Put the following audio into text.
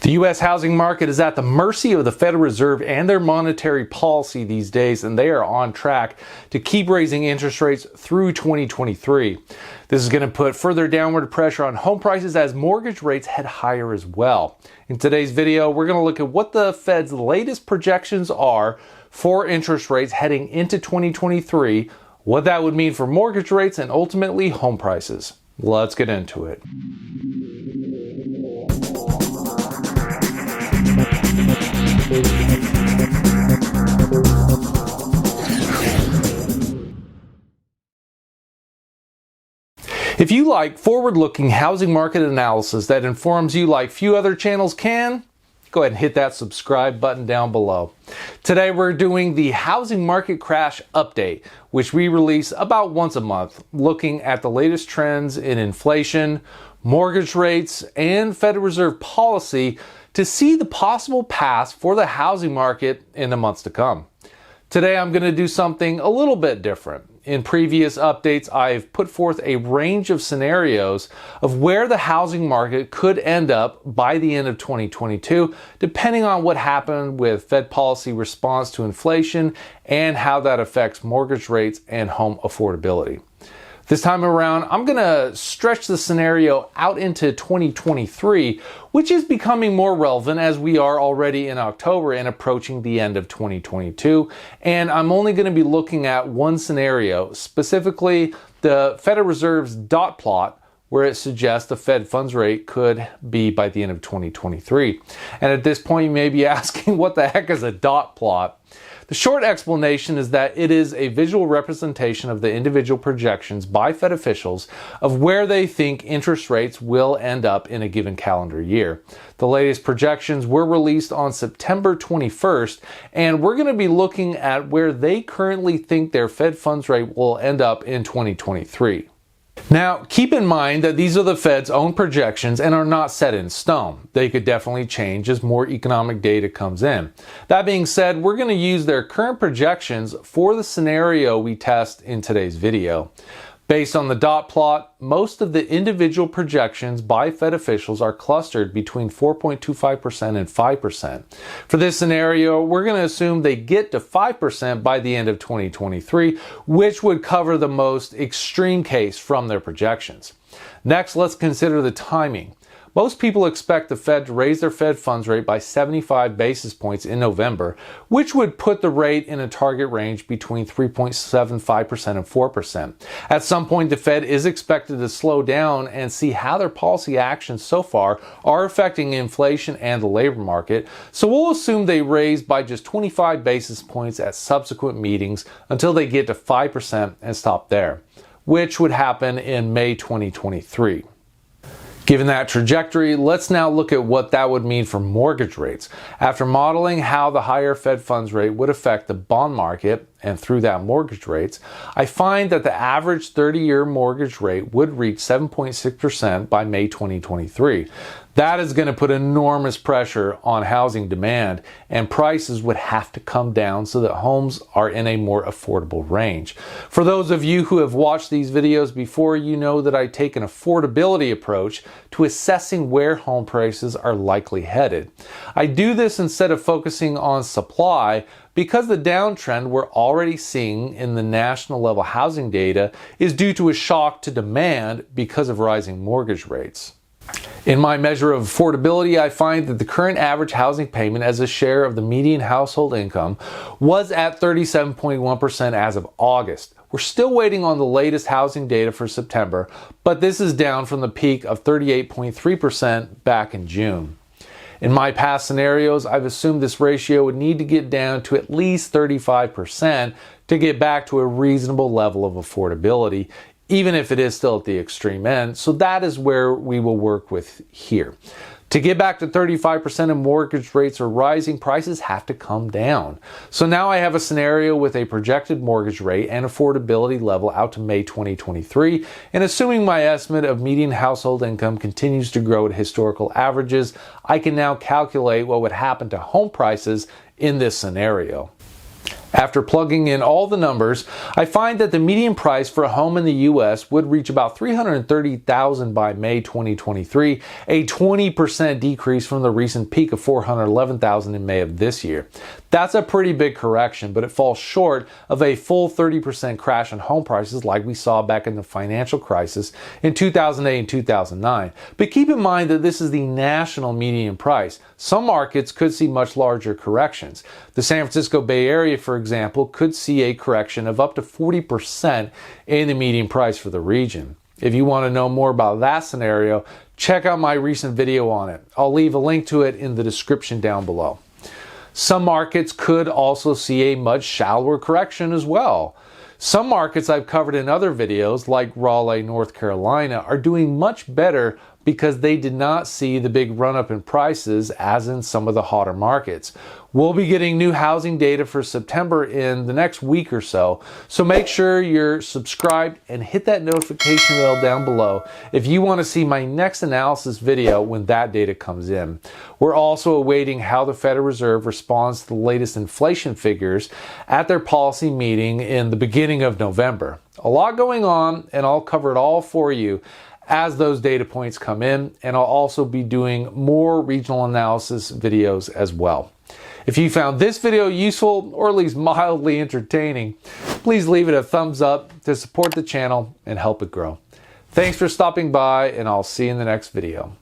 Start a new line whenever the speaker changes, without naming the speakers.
The U.S. housing market is at the mercy of the Federal Reserve and their monetary policy these days, and they are on track to keep raising interest rates through 2023. This is going to put further downward pressure on home prices as mortgage rates head higher as well. In today's video, we're going to look at what the Fed's latest projections are for interest rates heading into 2023, what that would mean for mortgage rates, and ultimately home prices. Let's get into it. If you like forward-looking housing market analysis that informs you like few other channels can, go ahead and hit that subscribe button down below. Today we're doing the housing market crash update, which we release about once a month, looking at the latest trends in inflation, mortgage rates, and Federal Reserve policy to see the possible paths for the housing market in the months to come. Today I'm going to do something a little bit different. In previous updates, I've put forth a range of scenarios of where the housing market could end up by the end of 2022, depending on what happened with Fed policy response to inflation and how that affects mortgage rates and home affordability. This time around, I'm going to stretch the scenario out into 2023, which is becoming more relevant as we are already in October and approaching the end of 2022. And I'm only going to be looking at one scenario, specifically the Federal Reserve's dot plot, where it suggests the Fed funds rate could be by the end of 2023. And at this point, you may be asking, what the heck is a dot plot? The short explanation is that it is a visual representation of the individual projections by Fed officials of where they think interest rates will end up in a given calendar year. The latest projections were released on September 21st, and we're going to be looking at where they currently think their Fed funds rate will end up in 2023. Now, keep in mind that these are the Fed's own projections and are not set in stone. They could definitely change as more economic data comes in. That being said, we're going to use their current projections for the scenario we test in today's video. Based on the dot plot, most of the individual projections by Fed officials are clustered between 4.25% and 5%. For this scenario, we're going to assume they get to 5% by the end of 2023, which would cover the most extreme case from their projections. Next, let's consider the timing. Most people expect the Fed to raise their Fed funds rate by 75 basis points in November, which would put the rate in a target range between 3.75% and 4%. At some point, the Fed is expected to slow down and see how their policy actions so far are affecting inflation and the labor market, so we'll assume they raise by just 25 basis points at subsequent meetings until they get to 5% and stop there, which would happen in May 2023. Given that trajectory, let's now look at what that would mean for mortgage rates. After modeling how the higher Fed funds rate would affect the bond market and through that mortgage rates, I find that the average 30-year mortgage rate would reach 7.6% by May 2023. That is going to put enormous pressure on housing demand, and prices would have to come down so that homes are in a more affordable range. For those of you who have watched these videos before, you know that I take an affordability approach to assessing where home prices are likely headed. I do this instead of focusing on supply because the downtrend we're already seeing in the national level housing data is due to a shock to demand because of rising mortgage rates. In my measure of affordability, I find that the current average housing payment as a share of the median household income was at 37.1% as of August. We're still waiting on the latest housing data for September, but this is down from the peak of 38.3% back in June. In my past scenarios, I've assumed this ratio would need to get down to at least 35% to get back to a reasonable level of affordability, even if it is still at the extreme end. So that is where we will work with here. To get back to 35% and mortgage rates are rising, prices have to come down. So now I have a scenario with a projected mortgage rate and affordability level out to May 2023, and assuming my estimate of median household income continues to grow at historical averages, I can now calculate what would happen to home prices in this scenario. After plugging in all the numbers, I find that the median price for a home in the U.S. would reach about $330,000 by May 2023, a 20% decrease from the recent peak of $411,000 in May of this year. That's a pretty big correction, but it falls short of a full 30% crash in home prices like we saw back in the financial crisis in 2008 and 2009. But keep in mind that this is the national median price. Some markets could see much larger corrections. The San Francisco Bay Area, for example, could see a correction of up to 40% in the median price for the region. If you want to know more about that scenario, check out my recent video on it. I'll leave a link to it in the description down below. Some markets could also see a much shallower correction as well. Some markets I've covered in other videos, like Raleigh, North Carolina, are doing much better because they did not see the big run-up in prices as in some of the hotter markets. We'll be getting new housing data for September in the next week or so make sure you're subscribed and hit that notification bell down below if you want to see my next analysis video when that data comes in. We're also awaiting how the Federal Reserve responds to the latest inflation figures at their policy meeting in the beginning of November. A lot going on, and I'll cover it all for you as those data points come in, and I'll also be doing more regional analysis videos as well. If you found this video useful or at least mildly entertaining, please leave it a thumbs up to support the channel and help it grow. Thanks for stopping by, and I'll see you in the next video.